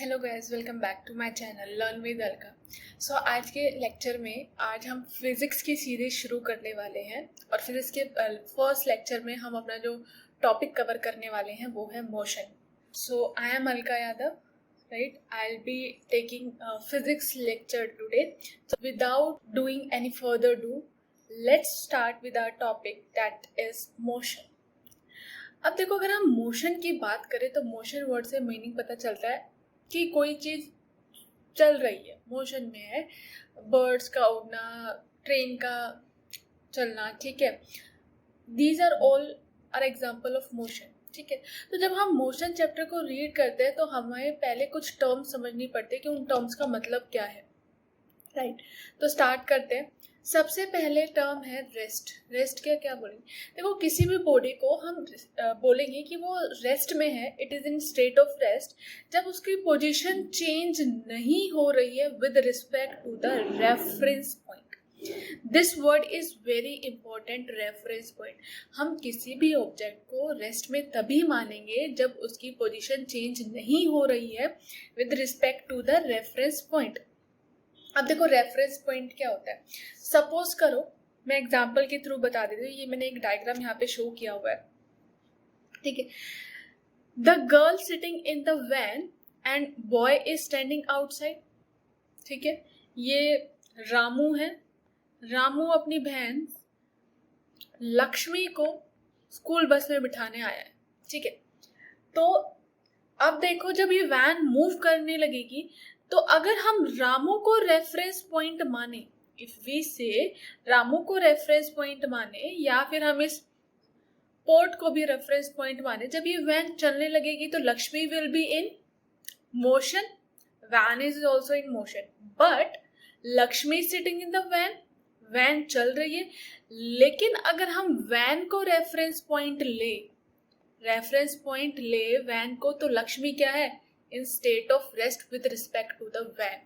Hello guys, welcome back to my channel learn with Alka. So आज के lecture में आज हम फिज़िक्स की सीरीज शुरू करने वाले हैं और फिज़िक्स के फर्स्ट लेक्चर में हम अपना जो टॉपिक कवर करने वाले हैं वो है motion. So I am Alka Yadav, right? I'll be taking a physics lecture today. So without doing any further ado, let's start with our topic that is motion. अब देखो, अगर हम मोशन की बात करें तो मोशन वर्ड से मीनिंग पता चलता है कि कोई चीज़ चल रही है, मोशन में है। बर्ड्स का उड़ना, ट्रेन का चलना, ठीक है। These are all are example of motion, ठीक है। तो जब हम मोशन चैप्टर को रीड करते हैं तो हमें पहले कुछ टर्म्स समझनी पड़ती है कि उन टर्म्स का मतलब क्या है, राइट। तो स्टार्ट करते हैं। सबसे पहले टर्म है रेस्ट। रेस्ट क्या बोलेंगे? देखो, किसी भी बॉडी को हम बोलेंगे कि वो रेस्ट में है, it is in state of rest, जब उसकी पोजीशन चेंज नहीं हो रही है with respect to the reference point. This word is very important, reference point. हम किसी भी ऑब्जेक्ट को रेस्ट में तभी मानेंगे जब उसकी पोजीशन चेंज नहीं हो रही है with respect to the reference point. अब देखो, रेफरेंस पॉइंट क्या होता है। सपोज करो, मैं एग्जांपल के थ्रू बता देती हूँ। ये मैंने एक डायग्राम यहाँ पे शो किया हुआ है, ठीक है। The girl sitting in the van and boy is standing outside, ठीक है। ये रामू है। रामू अपनी बहन लक्ष्मी को स्कूल बस में बिठाने आया है, ठीक है। तो अब देखो, जब ये वैन मूव करने लगेगी तो अगर हम रामू को रेफरेंस पॉइंट माने, इफ वी से रामू को रेफरेंस पॉइंट माने, या फिर हम इस पोर्ट को भी रेफरेंस पॉइंट माने, जब ये वैन चलने लगेगी तो Lakshmi will be in motion, van is also in motion, but Lakshmi sitting in the van, van चल रही है। लेकिन अगर हम वैन को रेफरेंस पॉइंट ले वैन को, तो लक्ष्मी क्या है? In state of rest with respect to the van.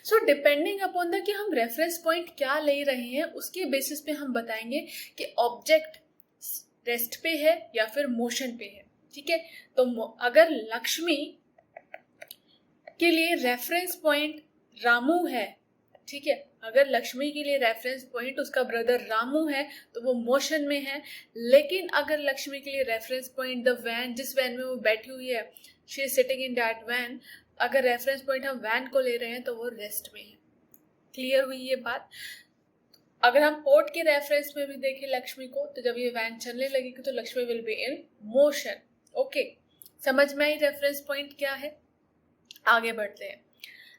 So depending upon the कि हम रेफरेंस पॉइंट क्या ले रहे हैं, उसके बेसिस पे हम बताएंगे कि ऑब्जेक्ट रेस्ट पे है या फिर मोशन पे है, ठीक है। तो अगर लक्ष्मी के लिए रेफरेंस पॉइंट रामू है, ठीक है, अगर लक्ष्मी के लिए रेफरेंस पॉइंट उसका ब्रदर रामू है तो वो मोशन में है। लेकिन अगर लक्ष्मी के लिए रेफरेंस पॉइंट द वैन, जिस वैन में वो बैठी हुई है, she is sitting in that when, अगर रेफरेंस पॉइंट हम वैन को ले रहे हैं तो वो रेस्ट में है। क्लियर हुई ये बात? अगर हम पोर्ट के रेफरेंस में भी देखें लक्ष्मी को, तो जब ये वैन चलने लगेगी तो Lakshmi will be in motion. Okay, समझ में आई रेफरेंस पॉइंट क्या है? आगे बढ़ते हैं।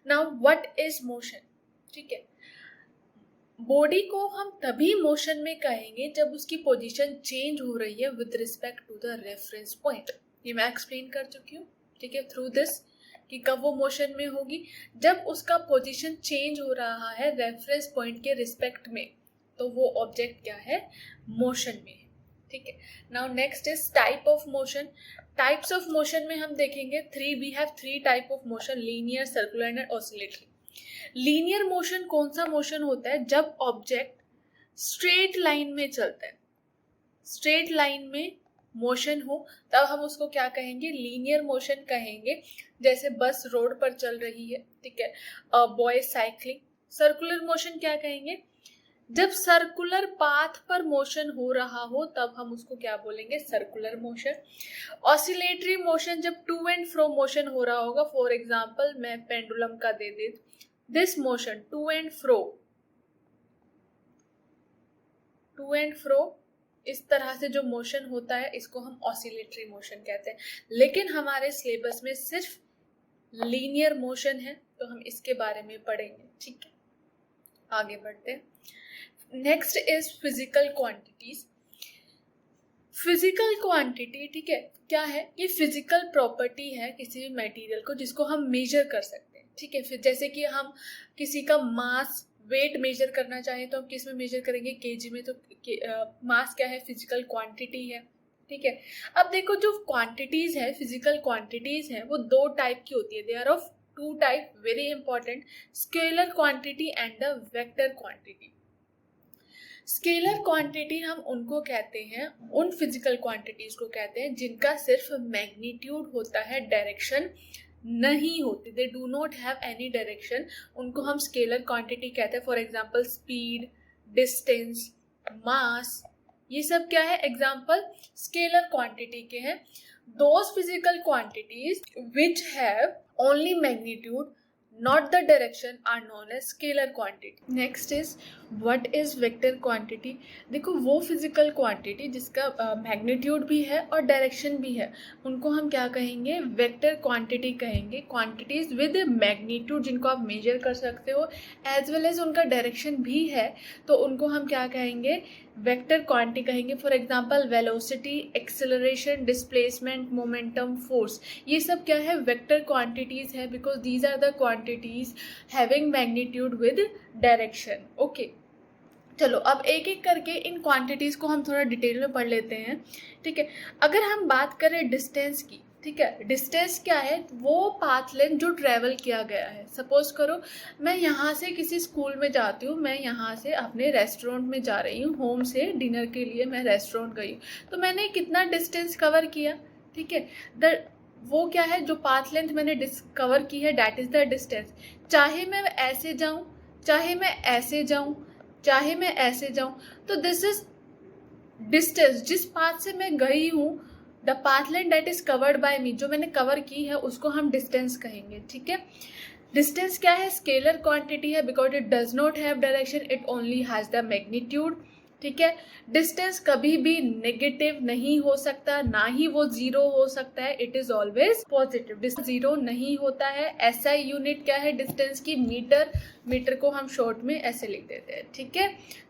नाउ व्हाट इज मोशन, ठीक है। बॉडी को हम तभी मोशन में कहेंगे जब उसकी पोजीशन चेंज हो रही है with respect to the reference point. ये मैं एक्सप्लेन कर चुकी हूँ, ठीक है, थ्रू दिस, कि कब वो मोशन में होगी, जब उसका पोजीशन चेंज हो रहा है रेफरेंस पॉइंट के रिस्पेक्ट में, तो वो ऑब्जेक्ट क्या है? मोशन में है, ठीक है। Now next is type of motion. Types of motion में हम देखेंगे we have three type of motion: linear, circular and oscillatory. Linear motion कौन सा मोशन होता है? जब ऑब्जेक्ट स्ट्रेट लाइन में चलता है, स्ट्रेट लाइन में मोशन हो, तब हम उसको क्या कहेंगे? लीनियर मोशन कहेंगे। जैसे बस रोड पर चल रही है, ठीक है, बॉय साइक्लिंग। सर्कुलर मोशन क्या कहेंगे? जब सर्कुलर पाथ पर मोशन हो रहा हो तब हम उसको क्या बोलेंगे? Circular motion. ऑसिलेटरी मोशन जब टू एंड फ्रो मोशन हो रहा होगा, फॉर एग्जाम्पल मैं पेंडुलम का दे दे, this motion to and fro, इस तरह से जो मोशन होता है इसको हम ऑसिलेटरी मोशन कहते हैं। लेकिन हमारे सिलेबस में सिर्फ लीनियर मोशन है, तो हम इसके बारे में पढ़ेंगे, ठीक है। आगे बढ़ते हैं। Next is physical quantities. Physical quantity, ठीक है, क्या है? ये फिजिकल प्रॉपर्टी है किसी भी मटेरियल को जिसको हम मेजर कर सकते हैं, ठीक है। फिर जैसे कि हम किसी का मास, वेट मेजर करना चाहें तो हम किस में मेजर करेंगे? केजी में। तो मास क्या है? फिजिकल क्वांटिटी है, ठीक है। अब देखो, जो क्वांटिटीज है, फिजिकल क्वांटिटीज है, वो दो टाइप की होती है। They are of two type, very important: scalar quantity and the vector quantity. Scalar quantity हम उनको कहते हैं, उन फिजिकल क्वांटिटीज को कहते हैं जिनका सिर्फ मैग्नीट्यूड होता है, डायरेक्शन नहीं होते, they do not have any direction, उनको हम स्केलर क्वांटिटी कहते हैं. फॉर एग्जाम्पल स्पीड, डिस्टेंस, मास, ये सब क्या है, एग्जाम्पल स्केलर क्वांटिटी के हैं. Those physical quantities which have only magnitude not the direction are known as scalar quantity. Next is what is vector quantity. देखो वो फिजिकल क्वांटिटी जिसका मैग्नीट्यूड भी है और डायरेक्शन भी है, उनको हम क्या कहेंगे, वेक्टर क्वांटिटी कहेंगे. क्वांटिटीज विद मैग्नीट्यूड जिनको आप मेजर कर सकते हो एज वेल एज उनका डायरेक्शन भी है, तो उनको हम क्या कहेंगे, वेक्टर क्वांटिटी कहेंगे. For example velocity, acceleration, displacement, momentum, force, ये सब क्या है, वेक्टर क्वांटिटीज है, because these are the quantities having magnitude with direction. Okay, चलो अब एक एक करके इन क्वांटिटीज को हम थोड़ा डिटेल में पढ़ लेते हैं. ठीक है, अगर हम बात करें डिस्टेंस की, ठीक है, डिस्टेंस क्या है, वो पाथ लेंथ जो ट्रैवल किया गया है. सपोज करो मैं यहाँ से किसी स्कूल में जाती हूँ, मैं यहाँ से अपने रेस्टोरेंट में जा रही हूँ, होम से डिनर के लिए मैं रेस्टोरेंट गई हूँ, तो मैंने कितना डिस्टेंस कवर किया. ठीक है, वो क्या है, जो पाथ लेंथ मैंने कवर की है, दैट इज द डिस्टेंस. चाहे मैं ऐसे जाऊँ, चाहे मैं ऐसे जाऊँ, चाहे मैं ऐसे जाऊँ, तो दिस इज डिस्टेंस. जिस पाथ से मैं गई हूँ, the path length that is covered by me, जो मैंने कवर की है उसको हम डिस्टेंस कहेंगे. ठीक है, डिस्टेंस क्या है, स्केलर क्वांटिटी है, because it does not have direction, it only has the magnitude. ठीक है, डिस्टेंस कभी भी नेगेटिव नहीं हो सकता, ना ही वो जीरो हो सकता है, it is always positive. Distance zero नहीं होता है. एसआई यूनिट क्या है डिस्टेंस की, मीटर. मीटर को हम शॉर्ट में ऐसे लिख देते हैं. ठीक है,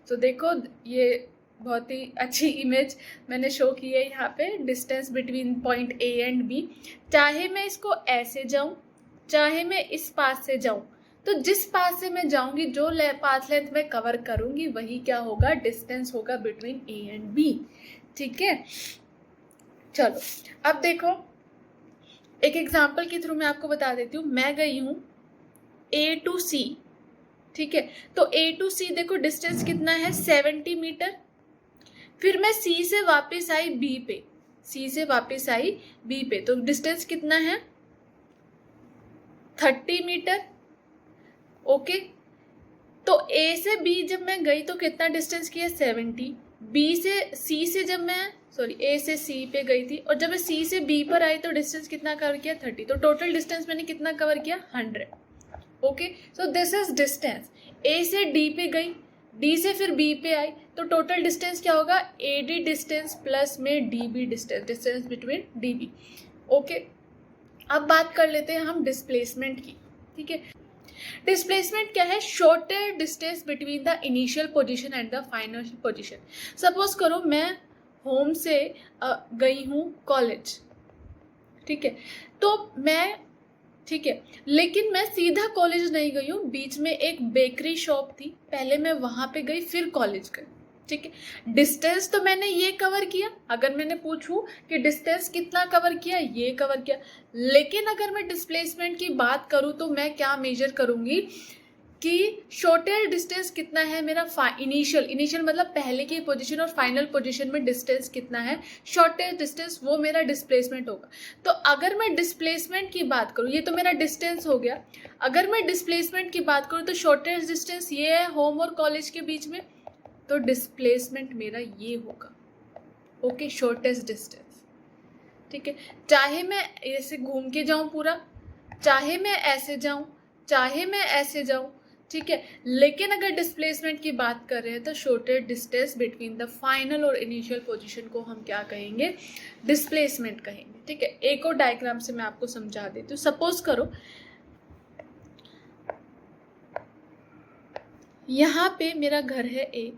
तो देखो ये बहुत ही अच्छी इमेज मैंने शो की है यहाँ पे, distance between point A and B. चाहे मैं इसको ऐसे जाऊँ, चाहे मैं इस पास से जाऊँ, तो जिस पास से मैं जाऊंगी, जो पाथ लेंथ मैं कवर करूंगी, वही क्या होगा, डिस्टेंस होगा बिटवीन ए एंड बी. ठीक है, चलो अब देखो एक एग्जांपल के थ्रू मैं आपको बता देती हूँ. मैं गई हूँ ए टू सी. ठीक है, तो ए टू सी देखो डिस्टेंस कितना है, 70 मीटर. फिर मैं सी से वापस आई बी पे, सी से वापस आई बी पे, तो डिस्टेंस कितना है, 30 मीटर. ओके, तो ए से बी जब मैं गई तो कितना डिस्टेंस किया, 70. बी से सी से जब मैं ए से सी पे गई थी, और जब मैं सी से बी पर आई तो डिस्टेंस कितना कवर किया, 30. तो टोटल डिस्टेंस मैंने कितना कवर किया, 100. Okay, so this is distance. A से डी पे गई, डी से फिर बी पे आई, तो टोटल डिस्टेंस क्या होगा, ए डी डिस्टेंस प्लस में D B distance, distance between D B. Okay, अब बात कर लेते हैं हम डिस्प्लेसमेंट की. ठीक है, डिस्प्लेसमेंट क्या है, shorter distance between the initial position and the final position. Suppose करो मैं होम से गई हूँ कॉलेज. ठीक है, तो मैं, ठीक है, लेकिन मैं सीधा कॉलेज नहीं गई हूँ, बीच में एक बेकरी शॉप थी, पहले मैं वहां पे गई फिर कॉलेज गई. ठीक है, डिस्टेंस तो मैंने ये कवर किया. अगर मैंने पूछूं कि डिस्टेंस कितना कवर किया, ये कवर किया. लेकिन अगर मैं डिस्प्लेसमेंट की बात करूं तो मैं क्या मेजर करूंगी कि शॉर्टर डिस्टेंस कितना है मेरा, इनिशियल मतलब पहले की पोजीशन और फाइनल पोजीशन में डिस्टेंस कितना है, शॉर्टेस्ट डिस्टेंस, वो मेरा डिस्प्लेसमेंट होगा. तो अगर मैं डिस्प्लेसमेंट की बात करूँ, ये तो मेरा डिस्टेंस हो गया. अगर मैं डिस्प्लेसमेंट की बात करूँ तो शॉर्टेस्ट डिस्टेंस ये है होम और कॉलेज के बीच में, तो डिस्प्लेसमेंट मेरा ये होगा. Okay, shortest distance. ठीक है, चाहे मैं ऐसे घूम के जाऊं पूरा, चाहे मैं ऐसे जाऊं, चाहे मैं ऐसे जाऊं. ठीक है, लेकिन अगर डिस्प्लेसमेंट की बात कर रहे हैं तो shortest distance between the final और इनिशियल पोजीशन को हम क्या कहेंगे, डिस्प्लेसमेंट कहेंगे. ठीक है, एक और डायग्राम से मैं आपको समझा देती हूँ. सपोज करो यहाँ पे मेरा घर है ए.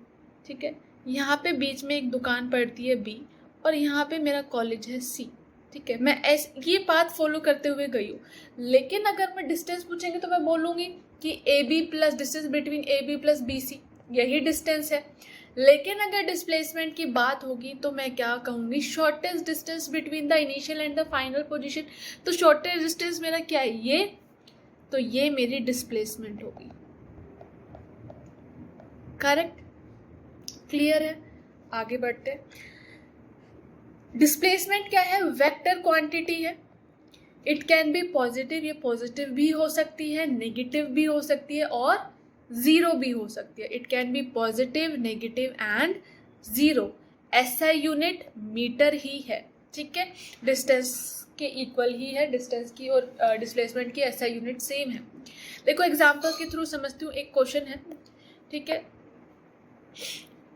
ठीक है, यहाँ पे बीच में एक दुकान पड़ती है बी, और यहाँ पे मेरा कॉलेज है सी. ठीक है, मैं ये पाथ फॉलो करते हुए गई हूँ. लेकिन अगर मैं डिस्टेंस पूछेंगे तो मैं बोलूँगी कि A B plus distance between A B plus B C, यही डिस्टेंस है. लेकिन अगर डिस्प्लेसमेंट की बात होगी तो मैं क्या कहूँगी, shortest distance between the initial and the final position. तो शॉर्टेस्ट डिस्टेंस मेरा क्या है, ये, तो ये मेरी डिस्प्लेसमेंट होगी. करेक्ट, क्लियर है. आगे बढ़ते. डिस्प्लेसमेंट क्या है, वेक्टर क्वांटिटी है. इट कैन बी पॉजिटिव, ये पॉजिटिव भी हो सकती है, नेगेटिव भी हो सकती है और ज़ीरो भी हो सकती है. It can be positive, negative and zero. SI unit metre ही है. ठीक है, डिस्टेंस के इक्वल ही है, डिस्टेंस की और डिस्प्लेसमेंट की एसआई यूनिट सेम है. देखो एग्जाम्पल के थ्रू समझती हूँ. एक क्वेश्चन है, ठीक है.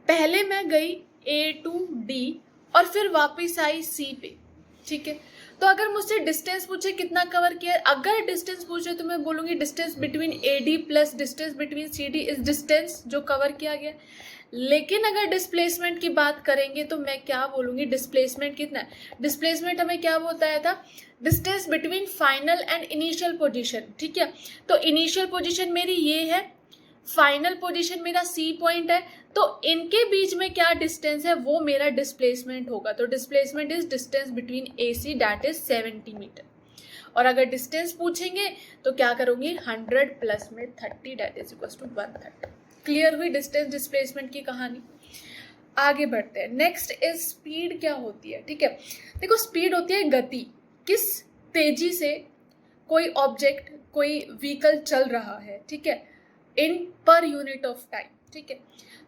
पहले मैं गई ए टू डी और फिर वापस आई सी पे. ठीक है, तो अगर मुझसे डिस्टेंस पूछे कितना कवर किया, अगर डिस्टेंस पूछे तो मैं बोलूँगी distance between A D plus distance between C D is distance जो कवर किया गया. लेकिन अगर डिस्प्लेसमेंट की बात करेंगे तो मैं क्या बोलूँगी, डिस्प्लेसमेंट कितना है. डिस्प्लेसमेंट हमें क्या बताया था, distance between final and initial position. ठीक है, तो इनिशियल पोजीशन मेरी ये है, फाइनल पोजीशन मेरा सी पॉइंट है, तो इनके बीच में क्या डिस्टेंस है वो मेरा डिस्प्लेसमेंट होगा. तो displacement is distance between A C, that is 70 metre. और अगर डिस्टेंस पूछेंगे तो क्या करूँगी, 100 प्लस में 30, that is equal to 130. Clear हुई डिस्टेंस डिस्प्लेसमेंट की कहानी. आगे बढ़ते हैं. Next is speed. क्या होती है, ठीक है. देखो स्पीड होती है गति, किस तेजी से कोई ऑब्जेक्ट, कोई व्हीकल चल रहा है, ठीक है, इन पर यूनिट ऑफ टाइम. ठीक है,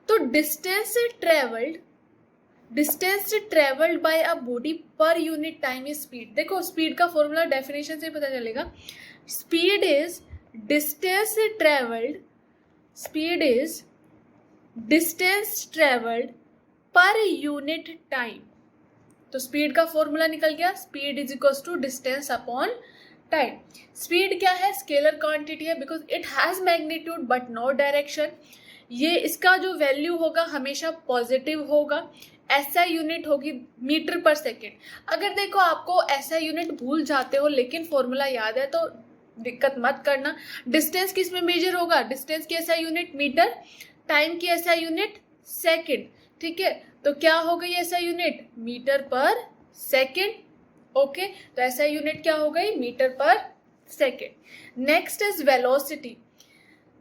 तो distance travelled by a body per unit time is speed. देखो स्पीड का फॉर्मूला डेफिनेशन से पता चलेगा. Speed is distance travelled per unit time. तो स्पीड का फॉर्मूला निकल गया, speed is equal to distance upon time. Speed क्या है, स्केलर क्वांटिटी है, because it has magnitude but no direction. ये इसका जो वैल्यू होगा हमेशा पॉजिटिव होगा. एसआई यूनिट होगी मीटर पर सेकेंड. अगर देखो आपको एसआई यूनिट भूल जाते हो लेकिन फॉर्मूला याद है तो दिक्कत मत करना. डिस्टेंस किस में मेजर होगा, डिस्टेंस की एसआई यूनिट मीटर, टाइम की एसआई यूनिट सेकेंड. ठीक है, तो क्या हो गई SI unit, metre per second. Okay, तो एसआई यूनिट क्या हो गई, metre per second. Next is velocity.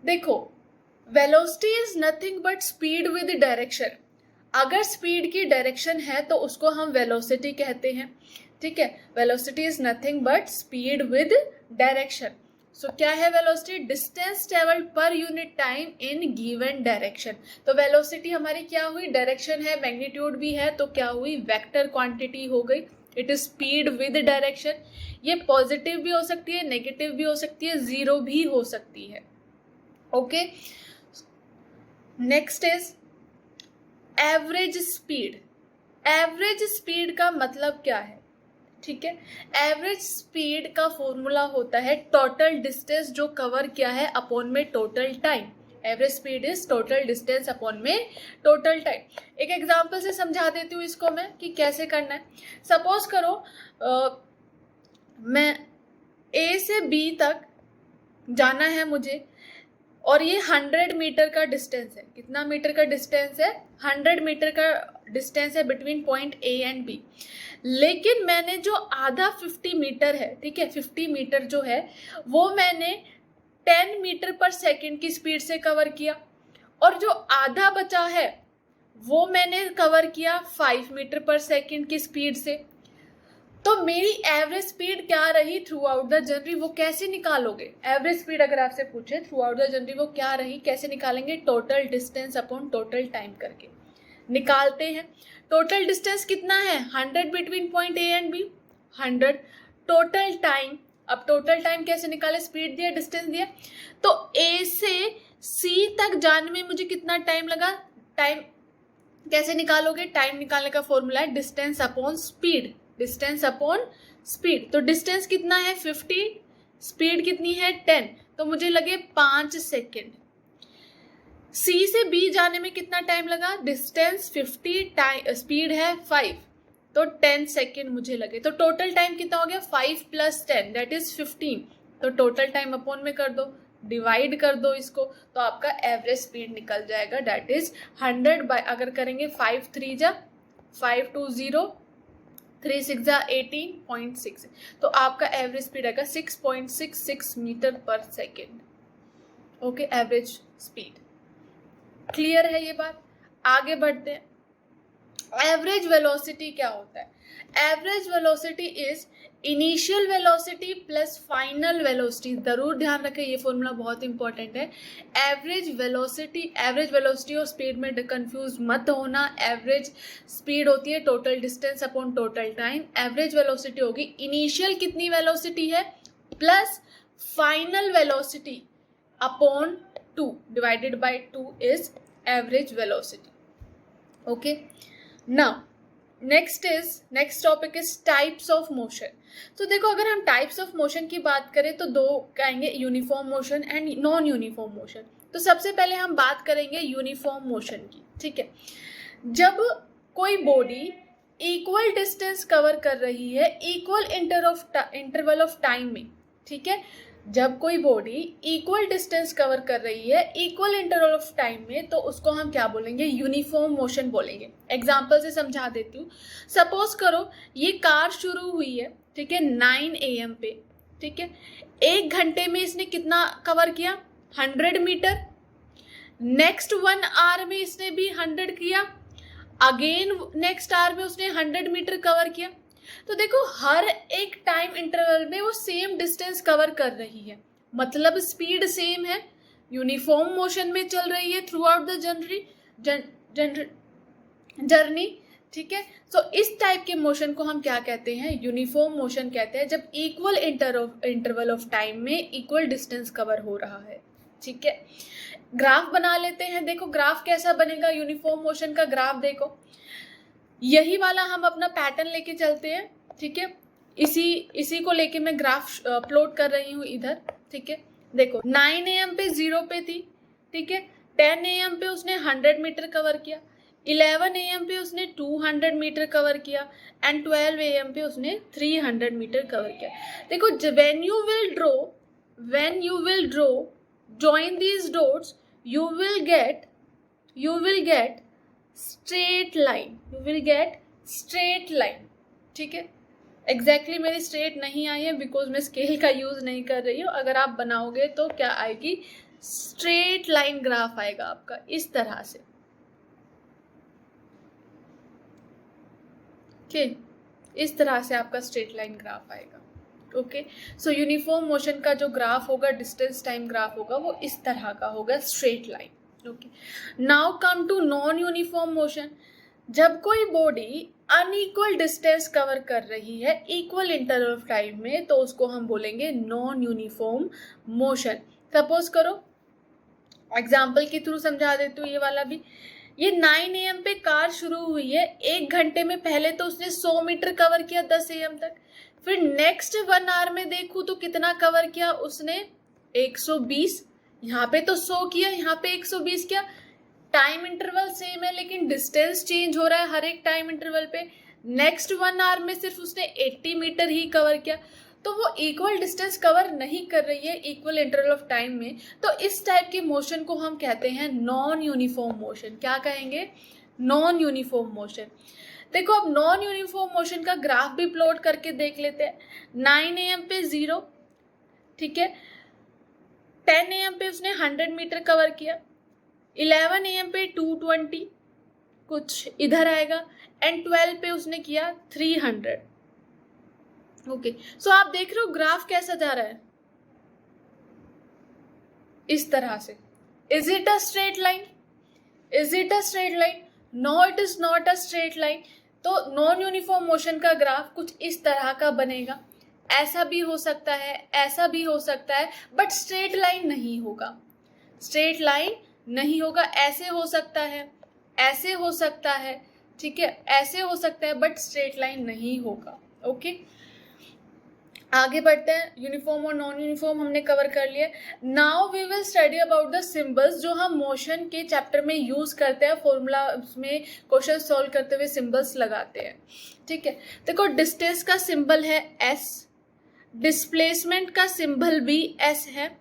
देखो velocity is nothing but speed with direction. अगर स्पीड की डायरेक्शन है तो उसको हम वेलोसिटी कहते हैं. ठीक है, velocity is nothing but speed with direction. So क्या है velocity, distance travelled per unit time in given direction. तो वेलोसिटी हमारी क्या हुई, डायरेक्शन है, मैग्नीट्यूड भी है, तो क्या हुई, वेक्टर क्वांटिटी हो गई. It is speed with direction. ये पॉजिटिव भी हो सकती है, नेगेटिव भी हो सकती है, जीरो भी हो सकती है. Okay, next is average speed. Average speed का मतलब क्या है, ठीक है. एवरेज स्पीड का फॉर्मूला होता है टोटल डिस्टेंस जो कवर किया है अपॉन में total time. Average speed is total distance upon में टोटल टाइम. एक एग्जांपल से समझा देती हूँ इसको मैं कि कैसे करना है. सपोज करो मैं ए से बी तक जाना है मुझे और ये 100 मीटर का डिस्टेंस है. कितना मीटर का डिस्टेंस है, 100 मीटर का डिस्टेंस है between point A and B. लेकिन मैंने जो आधा 50 मीटर है, ठीक है, 50 मीटर जो है वो मैंने 10 मीटर पर सेकेंड की स्पीड से कवर किया और जो आधा बचा है वो मैंने कवर किया 5 मीटर पर सेकेंड की स्पीड से. तो मेरी एवरेज स्पीड क्या रही थ्रू आउट द जर्नी, वो कैसे निकालोगे. एवरेज स्पीड अगर आपसे पूछे थ्रू आउट द जर्नी वो क्या रही, कैसे निकालेंगे, total distance upon total time करके निकालते हैं. टोटल डिस्टेंस कितना है, 100 between point A and B, 100. Total time, अब टोटल टाइम कैसे निकाले, स्पीड दिया, डिस्टेंस दिया, तो ए से सी तक जाने में मुझे कितना टाइम लगा. टाइम कैसे निकालोगे, टाइम निकालने का फॉर्मूला है distance upon speed. Distance upon speed, तो डिस्टेंस कितना है 50, स्पीड कितनी है 10, तो मुझे लगे 5 सेकेंड. सी से बी जाने में कितना टाइम लगा, डिस्टेंस 50, टाइम स्पीड है 5, तो 10 सेकेंड मुझे लगे. तो टोटल टाइम कितना हो गया, 5 + 10 दैट इज 15. तो टोटल टाइम अपॉन में कर दो, डिवाइड कर दो इसको, तो आपका एवरेज स्पीड निकल जाएगा, दैट इज 100 बाय, अगर करेंगे 5 3 जा 5 2 0 3 6 जा 18.6, तो आपका एवरेज स्पीड आएगा 6.66 metre per second. Okay, average speed. Clear है ये बात. आगे बढ़ते हैं. एवरेज वेलोसिटी क्या होता है? Average velocity is initial velocity plus final velocity. जरूर ध्यान रखें, ये फॉर्मूला बहुत इंपॉर्टेंट है। एवरेज वेलोसिटी और स्पीड में कंफ्यूज मत होना। एवरेज स्पीड होती है total distance upon total time. Average velocity होगी इनिशियल कितनी वेलोसिटी है plus final velocity upon 2 divided by 2 is average velocity. Okay, now next topic is types of motion. तो देखो, अगर हम टाइप्स ऑफ मोशन की बात करें तो दो कहेंगे, uniform motion and non uniform motion. तो सबसे पहले हम बात करेंगे यूनिफॉर्म मोशन की। ठीक है, जब कोई बॉडी इक्वल डिस्टेंस कवर कर रही है इक्वल इंटरवल ऑफ टाइम में, ठीक है, जब कोई बॉडी इक्वल डिस्टेंस कवर कर रही है इक्वल इंटरवल ऑफ टाइम में, तो उसको हम क्या बोलेंगे? यूनिफॉर्म मोशन बोलेंगे। एग्जांपल से समझा देती हूँ। सपोज करो ये कार शुरू हुई है, ठीक है, 9 AM पे, ठीक है, 1 घंटे में इसने कितना कवर किया? 100 मीटर। नेक्स्ट 1 आवर में इसने भी 100 किया। अगेन नेक्स्ट आवर में उसने 100 मीटर कवर किया। तो देखो, हर एक टाइम इंटरवल में वो सेम डिस्टेंस कवर कर रही है, मतलब स्पीड सेम है, यूनिफॉर्म मोशन में चल रही है थ्रू आउट द जर्नी। ठीक है, तो इस टाइप के मोशन को हम क्या कहते हैं? यूनिफॉर्म मोशन कहते हैं, जब इक्वल इंटरवल ऑफ टाइम में इक्वल डिस्टेंस कवर हो रहा है। ठीक है, ग्राफ बना लेते हैं। देखो ग्राफ कैसा बनेगा यूनिफॉर्म मोशन का? ग्राफ देखो, यही वाला हम अपना पैटर्न लेके चलते हैं। ठीक है, इसी को लेके मैं ग्राफ प्लॉट कर रही हूँ इधर। ठीक है, देखो 9 AM पे 0 पे थी, ठीक है, 10 AM पे उसने 100 मीटर कवर किया, 11 AM पे उसने 200 मीटर कवर किया एंड 12 AM पे उसने 300 मीटर कवर किया। देखो, when you will draw join these dots, you will get straight line. ठीक है, एग्जैक्टली मेरी स्ट्रेट नहीं आई है बिकॉज मैं स्केल का यूज नहीं कर रही हूँ। अगर आप बनाओगे तो क्या आएगी? स्ट्रेट लाइन ग्राफ आएगा आपका इस तरह से। ओके, इस तरह से आपका स्ट्रेट लाइन ग्राफ आएगा। ओके, सो यूनिफॉर्म मोशन का जो ग्राफ होगा, डिस्टेंस टाइम ग्राफ होगा, वो इस तरह का होगा, straight line. Okay, now come to non uniform motion. जब कोई बॉडी अनइक्वल डिस्टेंस कवर कर रही है इक्वल इंटरवल ऑफ टाइम में, तो उसको हम बोलेंगे नॉन यूनिफॉर्म मोशन। सपोज करो, एग्जाम्पल के थ्रू समझा देती हूँ ये वाला भी। ये 9 AM पे कार शुरू हुई है, 1 घंटे में पहले तो उसने 100 मीटर कवर किया 10 AM तक। फिर नेक्स्ट 1 आवर में देखूँ तो कितना कवर किया उसने? 120। यहाँ पे तो 100 किया, यहाँ पे 120 किया। टाइम इंटरवल सेम है लेकिन डिस्टेंस चेंज हो रहा है हर एक टाइम इंटरवल पे। नेक्स्ट 1 आवर में सिर्फ उसने 80 मीटर ही कवर किया, तो वो इक्वल डिस्टेंस कवर नहीं कर रही है इक्वल इंटरवल ऑफ टाइम में। तो इस टाइप के मोशन को हम कहते हैं नॉन यूनिफॉर्म मोशन। क्या कहेंगे? Non uniform motion. देखो, अब नॉन यूनिफॉर्म मोशन का ग्राफ भी प्लॉट करके देख लेते हैं। 9 AM पे 0, ठीक है, 10 AM पे उसने 100 मीटर कवर किया, 11 AM पे 220 कुछ इधर आएगा एंड 12 पे उसने किया 300। ओके, सो आप देख रहे हो ग्राफ कैसा जा रहा है? इस तरह से। Is it a straight line? No, it is not a straight line. तो नॉन यूनिफॉर्म मोशन का ग्राफ कुछ इस तरह का बनेगा। ऐसा भी हो सकता है, ऐसा भी हो सकता है, बट स्ट्रेट लाइन नहीं होगा। ऐसे हो सकता है, ऐसे हो सकता है, ठीक है, ऐसे हो सकता है, बट स्ट्रेट लाइन नहीं होगा। ओके, आगे बढ़ते हैं। यूनिफॉर्म और नॉन यूनिफॉर्म हमने कवर कर लिया। Now we will study about the symbols, जो हम मोशन के चैप्टर में यूज करते हैं। फॉर्मूला में क्वेश्चन सॉल्व करते हुए सिंबल्स लगाते हैं। ठीक है, देखो डिस्टेंस का सिंबल है S, डिस्प्लेसमेंट का सिंबल भी S है,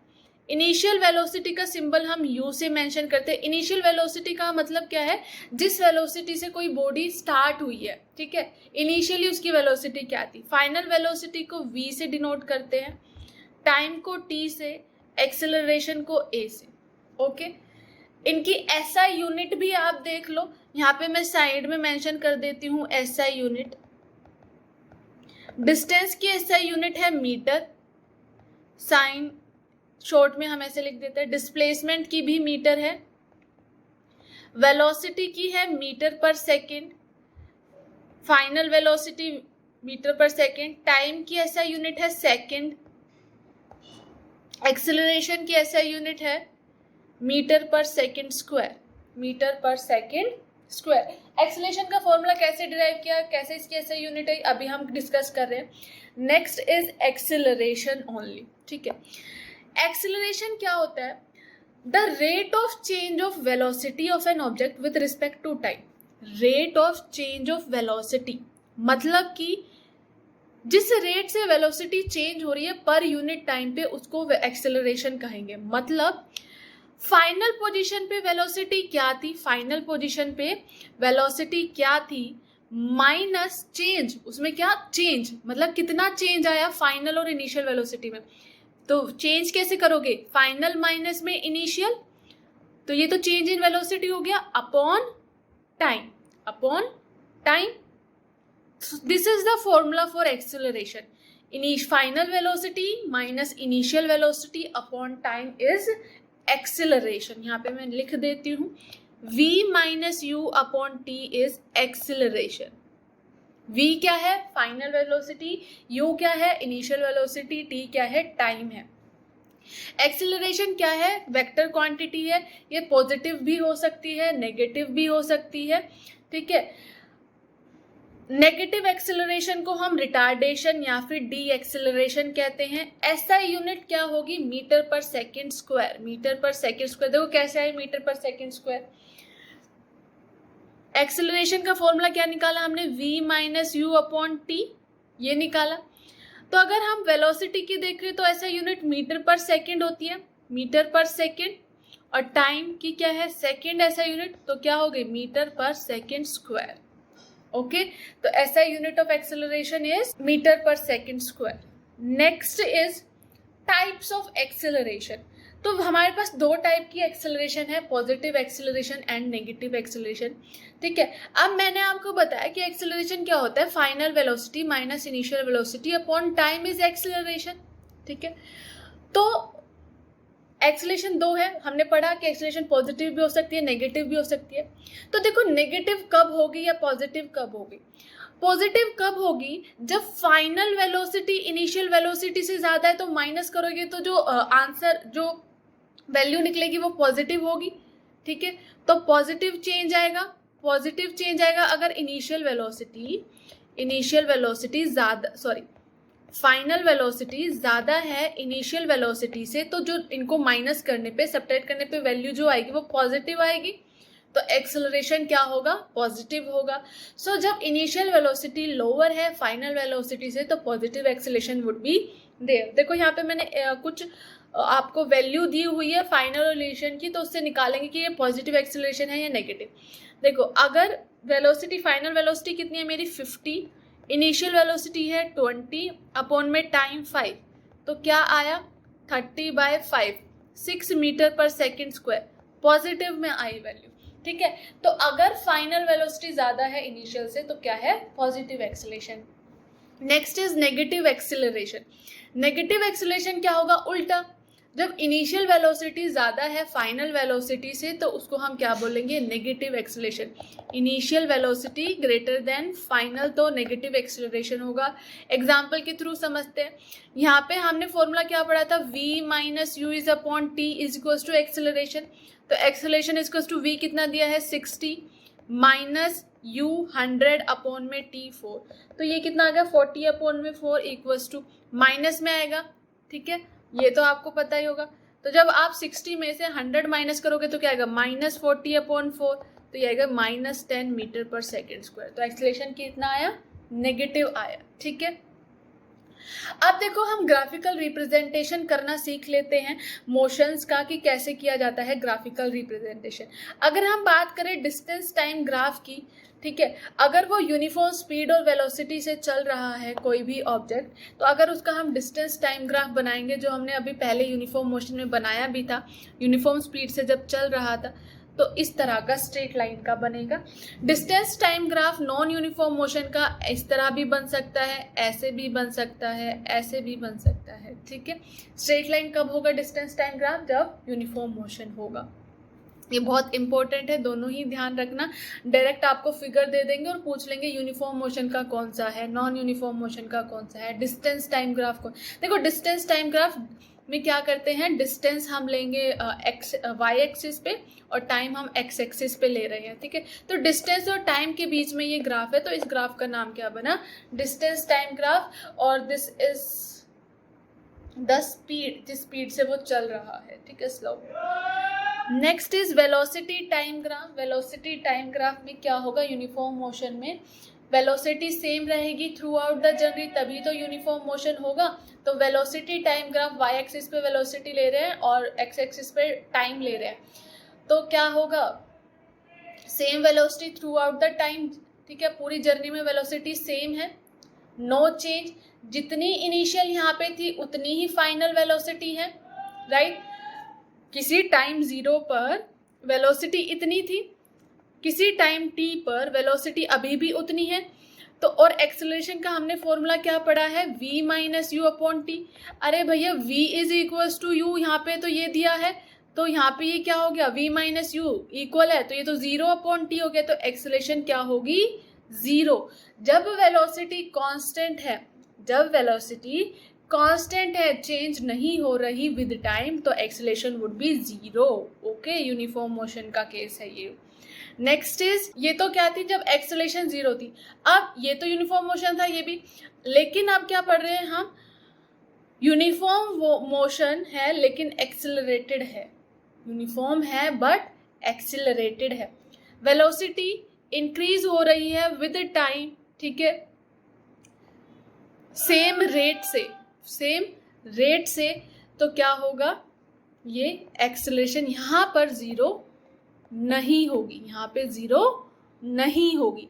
इनिशियल वेलोसिटी का सिंबल हम U से मेंशन करते हैं। इनिशियल वेलोसिटी का मतलब क्या है? जिस वेलोसिटी से कोई बॉडी स्टार्ट हुई है, ठीक है, इनिशियली उसकी वेलोसिटी क्या थी। फाइनल वेलोसिटी को V से डिनोट करते हैं, टाइम को T से, एक्सेलरेशन को A से। ओके, इनकी एसआई यूनिट भी आप देख लो, यहाँ पे मैं साइड में मेंशन कर देती हूँ एसआई यूनिट। डिस्टेंस की एसआई यूनिट है मीटर, साइन शॉर्ट में हम ऐसे लिख देते हैं। डिस्प्लेसमेंट की भी मीटर है, वेलोसिटी की है metre per second, final velocity metre per second, time की एसआई यूनिट है सेकेंड, एक्सेलरेशन की एसआई यूनिट है metre per second square, metre per second square. Acceleration का फॉर्मूला कैसे डिराइव किया, कैसे इसकी एसआई यूनिट है, अभी हम डिस्कस कर रहे हैं। नेक्स्ट इज एक्सेलरेशन ओनली, ठीक है। एक्सेलरेशन क्या होता है? The rate of change of velocity of an object with respect to time. Rate of change of velocity मतलब कि जिस रेट से वेलोसिटी चेंज हो रही है पर यूनिट टाइम पे, उसको एक्सेलरेशन कहेंगे। मतलब फाइनल पोजीशन पे वेलोसिटी क्या थी, फाइनल पोजीशन पे वेलोसिटी क्या थी माइनस चेंज, उसमें क्या चेंज, मतलब कितना चेंज आया फाइनल और इनिशियल वेलोसिटी में। तो चेंज कैसे करोगे, फाइनल माइनस में इनिशियल, तो ये तो चेंज इन वेलोसिटी हो गया upon time, upon time. This is the formula for acceleration. Final velocity minus initial velocity upon time is acceleration. यहाँ पे मैं लिख देती हूँ v minus u upon t is acceleration. v क्या है, फाइनल वेलोसिटी, u क्या है, इनिशियल वेलोसिटी, t क्या है, टाइम है। एक्सेलरेशन क्या है, वेक्टर क्वांटिटी है, ये पॉजिटिव भी हो सकती है, नेगेटिव भी हो सकती है, ठीक है। नेगेटिव एक्सेलरेशन को हम रिटार्डेशन या फिर डी एक्सेलरेशन कहते हैं। एसआई यूनिट क्या होगी, metre per second square, metre per second square. देखो कैसे आए metre per second square. Acceleration का फॉर्मूला क्या निकाला हमने, v minus u upon T, ये निकाला। तो अगर हम वेलोसिटी की देख रहे तो ऐसा यूनिट मीटर पर सेकेंड होती है, मीटर पर सेकेंड, और टाइम की क्या है, सेकेंड ऐसा यूनिट, तो क्या हो गई metre per second square. Okay, तो ऐसा unit of acceleration is metre per second square. Next is types of acceleration. तो हमारे पास दो टाइप की एक्सेलरेशन है, positive acceleration and negative acceleration, ठीक है। अब मैंने आपको बताया कि एक्सेलरेशन क्या होता है, final velocity minus initial velocity upon time is acceleration, ठीक है। तो एक्सेलरेशन दो है, हमने पढ़ा कि एक्सेलरेशन पॉजिटिव भी हो सकती है, नेगेटिव भी हो सकती है। तो देखो नेगेटिव कब होगी या पॉजिटिव कब होगी। पॉजिटिव कब होगी, जब फाइनल वेलोसिटी इनिशियल वेलोसिटी से ज्यादा है, तो माइनस करोगे तो जो आंसर जो वैल्यू निकलेगी वो पॉजिटिव होगी, ठीक है। तो पॉजिटिव चेंज आएगा, पॉजिटिव चेंज आएगा अगर इनिशियल वेलोसिटी ज्यादा, सॉरी फाइनल वेलोसिटी ज्यादा है इनिशियल वेलोसिटी से, तो जो इनको माइनस करने पे, सब्ट्रैक्ट करने पे वैल्यू जो आएगी वो पॉजिटिव आएगी, तो एक्सेलरेशन क्या होगा, पॉजिटिव होगा। सो जब इनिशियल वेलोसिटी लोअर है फाइनल वेलोसिटी से, तो positive acceleration would be there. देखो यहाँ पे मैंने कुछ आपको वैल्यू दी हुई है फाइनल और इनिशियल की, तो उससे निकालेंगे कि ये पॉजिटिव एक्सेलरेशन है या नेगेटिव। देखो अगर वेलोसिटी, फाइनल वेलोसिटी कितनी है मेरी 50, इनिशियल वेलोसिटी है 20 अपॉन में टाइम 5, तो क्या आया 30/5, 6 metre per second square, positive में आई वैल्यू, ठीक है। तो अगर फाइनल वेलोसिटी ज्यादा है इनिशियल से, तो क्या है, positive acceleration. Next is negative acceleration. Negative acceleration क्या होगा, उल्टा। जब इनिशियल वेलोसिटी ज्यादा है फाइनल वेलोसिटी से, तो उसको हम क्या बोलेंगे, negative acceleration. Initial velocity greater than final, तो नेगेटिव एक्सेलरेशन होगा। एग्जाम्पल के थ्रू समझते हैं। यहाँ पे हमने फॉर्मूला क्या पढ़ा था, v minus u is upon t is equal to acceleration. तो acceleration is equal to v कितना दिया है 60 माइनस u 100 अपॉन में t 4, तो ये कितना आ गया 40 अपॉन में 4 इक्वल्स टू, माइनस में आएगा, ठीक है, ये तो आपको पता ही होगा। तो जब आप 60 में से 100 माइनस करोगे तो क्या आएगा, माइनस 40 अपॉन 4, तो ये आएगा minus 10 metre per second square. तो एक्सेलरेशन कितना आया, नेगेटिव आया, ठीक है। अब देखो हम ग्राफिकल रिप्रेजेंटेशन करना सीख लेते हैं मोशंस का कि कैसे किया जाता है ग्राफिकल रिप्रेजेंटेशन। अगर हम बात करें डिस्टेंस टाइम ग्राफ की, ठीक है, अगर वो यूनिफॉर्म स्पीड और वेलोसिटी से चल रहा है कोई भी ऑब्जेक्ट, तो अगर उसका हम डिस्टेंस टाइम ग्राफ बनाएंगे, जो हमने अभी पहले यूनिफॉर्म मोशन में बनाया भी था, यूनिफॉर्म स्पीड से जब चल रहा था, तो इस तरह का स्ट्रेट लाइन का बनेगा। Distance time graph non uniform motion का इस तरह भी बन सकता है, ऐसे भी बन सकता है, ऐसे भी बन सकता है, ठीक है। स्ट्रेट लाइन कब होगा डिस्टेंस टाइम ग्राफ? जब यूनिफॉर्म मोशन होगा। ये बहुत इंपॉर्टेंट है, दोनों ही ध्यान रखना। डायरेक्ट आपको फिगर दे देंगे और पूछ लेंगे यूनिफॉर्म मोशन का कौन सा है, नॉन यूनिफॉर्म मोशन का कौन सा है, डिस्टेंस टाइम ग्राफ कौन। देखो डिस्टेंस टाइम ग्राफ में क्या करते हैं, डिस्टेंस हम लेंगे एक्स वाई एक्सिस पे और टाइम हम एक्स एक्सिस पे ले रहे हैं, ठीक है। तो डिस्टेंस और टाइम के बीच में ये ग्राफ है, तो इस ग्राफ का नाम क्या बना? Distance time graph. और दिस इज द स्पीड, जिस स्पीड से वो चल रहा है, ठीक है, slow. Next is velocity time graph. Velocity time graph में क्या होगा? यूनिफॉर्म मोशन में वेलोसिटी सेम रहेगी थ्रू आउट द जर्नी, तभी तो यूनिफॉर्म मोशन होगा। तो velocity time graph Y axis पे वेलोसिटी ले रहे हैं और एक्स एक्सिस पे टाइम ले रहे हैं, तो क्या होगा? Same velocity through out the time, ठीक है, पूरी जर्नी में वेलोसिटी सेम है, नो चेंज। जितनी इनिशियल यहाँ पे थी उतनी ही फाइनल वेलोसिटी है, राइट। किसी टाइम 0 पर वेलोसिटी इतनी थी, किसी टाइम t पर वेलोसिटी अभी भी उतनी है। तो और एक्सेलरेशन का हमने फॉर्मूला क्या पढ़ा है? v minus u upon t. अरे भैया v is equals to u, यहाँ पे तो ये दिया है, तो यहाँ पे ये क्या हो गया? v माइनस यू इक्वल है, तो ये तो 0 अपॉन टी हो गया, तो एक्सेलरेशन क्या होगी? 0। जब वेलोसिटी कांस्टेंट है, जब वेलोसिटी कांस्टेंट है, चेंज नहीं हो रही विद टाइम, तो acceleration would B 0। Okay, uniform motion का केस है ये। नेक्स्ट इज, ये तो क्या थी? जब एक्सेलरेशन 0 थी। अब ये तो यूनिफॉर्म मोशन था ये भी, लेकिन अब क्या पढ़ रहे हैं हम? यूनिफॉर्म मोशन है लेकिन एक्सेलरेटेड है, यूनिफॉर्म है बट एक्सेलरेटेड है। वेलोसिटी इंक्रीज हो रही है विद टाइम, ठीक है, सेम रेट से, सेम रेट से। तो क्या होगा? ये एक्सेलरेशन यहाँ पर 0 नहीं होगी, यहाँ पे 0 नहीं होगी।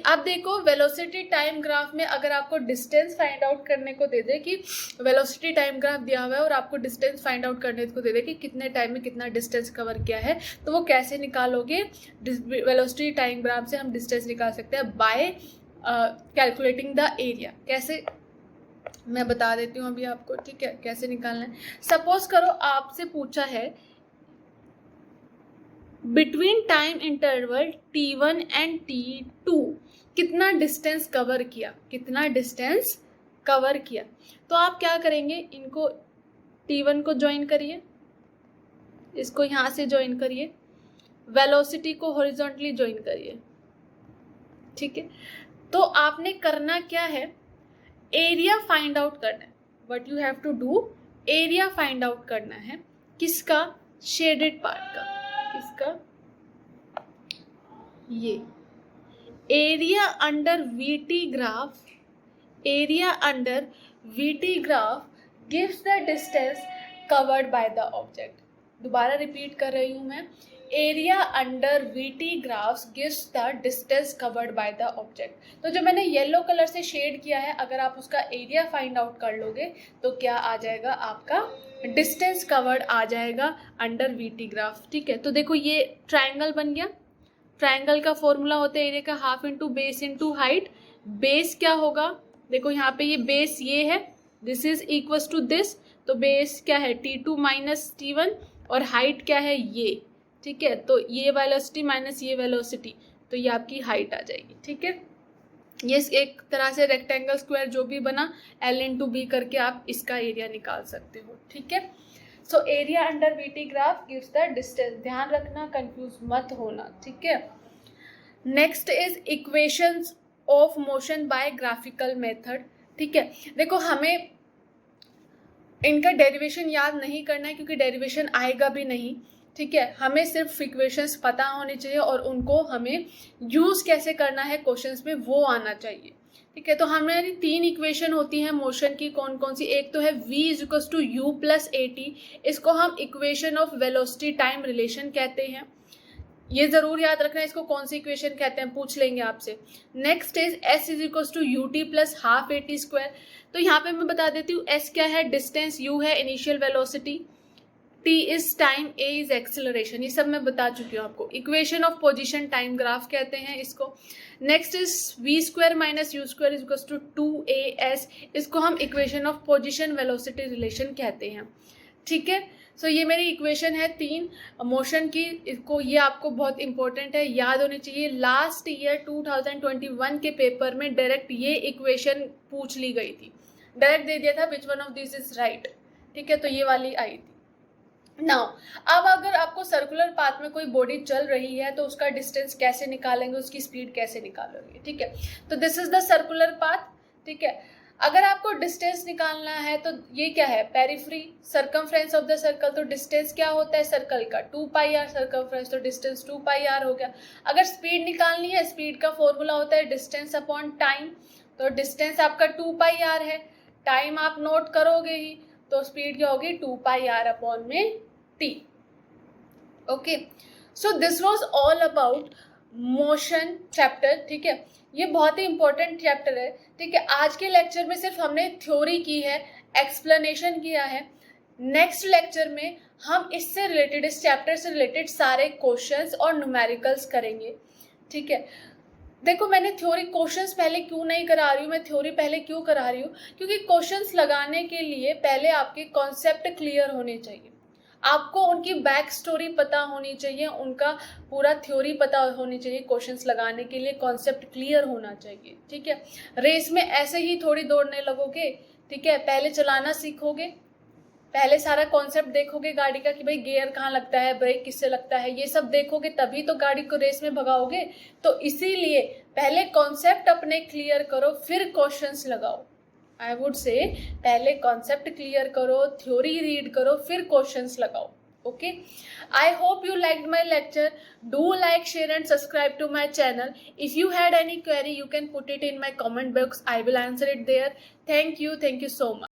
अब देखो वेलोसिटी टाइम ग्राफ में अगर आपको डिस्टेंस फाइंड आउट करने को दे दे कि वेलोसिटी टाइम ग्राफ दिया हुआ है और आपको डिस्टेंस फाइंड आउट करने को दे दे कि कितने टाइम में कितना डिस्टेंस कवर किया है, तो वो कैसे निकालोगे? वेलोसिटी टाइम ग्राफ से हम डिस्टेंस निकाल सकते हैं बाय कैलकुलेटिंग द एरिया। कैसे, मैं बता देती हूँ अभी आपको, ठीक है, कैसे निकालना है। सपोज करो आपसे पूछा है between time interval t1 and t2 कितना डिस्टेंस कवर किया, कितना डिस्टेंस कवर किया। तो आप क्या करेंगे? इनको t1 को ज्वाइन करिए, इसको यहाँ से ज्वाइन करिए, वेलोसिटी को हॉरिजॉन्टली ज्वाइन करिए, ठीक है। तो आपने करना क्या है? एरिया फाइंड आउट करना है। What you have to do, area find out करना है। किसका? शेडेड पार्ट का। किसका? ये area under VT graph, area under VT graph gives the distance covered by the object. दोबारा रिपीट कर रही हूं मैं, area under VT graphs gives the distance covered by the object. तो जो मैंने येलो कलर से शेड किया है, अगर आप उसका एरिया फाइंड आउट कर लोगे तो क्या आ जाएगा? आपका डिस्टेंस कवर्ड आ जाएगा अंडर वीटी ग्राफ, ठीक है। तो देखो ये ट्रायंगल बन गया। ट्रायंगल का फॉर्मूला होता है एरिया का half into base into height. Base क्या होगा? देखो यहाँ पे ये बेस ये है, this is equal to this, तो बेस क्या है? t2 माइनस t1, और हाइट क्या है? ये, ठीक है। तो ये वेलोसिटी माइनस ये वेलोसिटी, तो ये आपकी हाइट आ जाएगी, ठीक है। ये एक तरह से रेक्टेंगल स्क्वायर जो भी बना L इंटू बी करके आप इसका एरिया निकाल सकते हो, ठीक है। So area under VT graph gives the distance. ध्यान रखना, कंफ्यूज मत होना, ठीक है। Next is equations of motion by graphical method, ठीक है। देखो हमें इनका डेरिवेशन याद नहीं करना है क्योंकि डेरिवेशन आएगा भी नहीं, ठीक है। हमें सिर्फ इक्वेशंस पता होनी चाहिए और उनको हमें यूज कैसे करना है क्वेश्चंस में वो आना चाहिए, ठीक है, तो हमारी 3 इक्वेशन होती हैं मोशन की, कौन कौन सी? एक तो है v is to u plus a t, इसको हम equation of velocity time relation कहते हैं। ये जरूर याद रखना, इसको कौन सी इक्वेशन कहते हैं, पूछ लेंगे आपसे। Next is s is to u t plus half a t square. तो यहाँ पे मैं बता देती हूँ, s क्या है? डिस्टेंस, u है initial velocity, t is time, a is acceleration, ये सब मैं बता चुकी हूँ आपको। Equation of position time graph कहते हैं इसको। Next is v square minus u square is to 2as, इसको हम equation of position velocity relation कहते हैं। ठीक है, सो ये मेरी इक्वेशन है 3 मोशन की, इसको, ये आपको बहुत इंपॉर्टेंट है, याद होनी चाहिए। लास्ट ईयर 2021 के पेपर में डायरेक्ट ये इक्वेशन पूछ ली गई थी, डायरेक्ट दे दिया था which one of this is right. ठीक है, तो ये वाली आई थी। नाउ अब अगर आपको सर्कुलर पाथ में कोई बॉडी चल रही है तो उसका डिस्टेंस कैसे निकालेंगे, उसकी स्पीड कैसे निकालोगे? ठीक है, तो this is the circular path. ठीक है, अगर आपको डिस्टेंस निकालना है तो ये क्या है? Periphery, circumference of the circle. तो डिस्टेंस क्या होता है सर्कल का? 2 पाई आर सरकमफ्रेंस, तो डिस्टेंस 2 पाई आर हो गया। अगर स्पीड निकालनी है, स्पीड का फॉर्मूला होता है डिस्टेंस अपॉन टाइम, तो डिस्टेंस आपका 2 पाई आर है, टाइम आप नोट करोगे ही, तो स्पीड क्या होगी? 2 पाई आर अपॉन में T. Okay, so this was all about motion chapter. ठीक है, ये बहुत ही इंपॉर्टेंट चैप्टर है। ठीक है, आज के लेक्चर में सिर्फ हमने थ्योरी की है, एक्सप्लेनेशन किया है। नेक्स्ट लेक्चर में हम इससे रिलेटेड, इस चैप्टर से रिलेटेड सारे क्वेश्चंस और न्यूमेरिकल्स करेंगे। ठीक है, देखो मैंने थ्योरी क्वेश्चंस पहले क्यों नहीं करा रही हूँ, मैं थ्योरी पहले क्यों करा रही हूँ? क्योंकि क्वेश्चंस लगाने के लिए पहले आपके कॉन्सेप्ट क्लियर होने चाहिए, आपको उनकी बैक स्टोरी पता होनी चाहिए, उनका पूरा थ्योरी पता होनी चाहिए। क्वेश्चंस लगाने के लिए कॉन्सेप्ट क्लियर होना चाहिए। ठीक है, रेस में ऐसे ही थोड़ी दौड़ने लगोगे। ठीक है, पहले चलाना सीखोगे, पहले सारा कॉन्सेप्ट देखोगे गाड़ी का कि भाई गियर कहाँ लगता है, ब्रेक किससे लगता है, ये सब देखोगे तभी तो गाड़ी को रेस में भगाओगे। तो इसीलिए पहले कॉन्सेप्ट अपने क्लियर करो, फिर क्वेश्चंस लगाओ। आई वुड से पहले कॉन्सेप्ट क्लियर करो, थ्योरी रीड करो, फिर क्वेश्चंस लगाओ। Okay, I hope you liked my lecture. Do like, share and subscribe to my channel. If you had any query, you can put it in my comment box. I will answer it there. Thank you so much.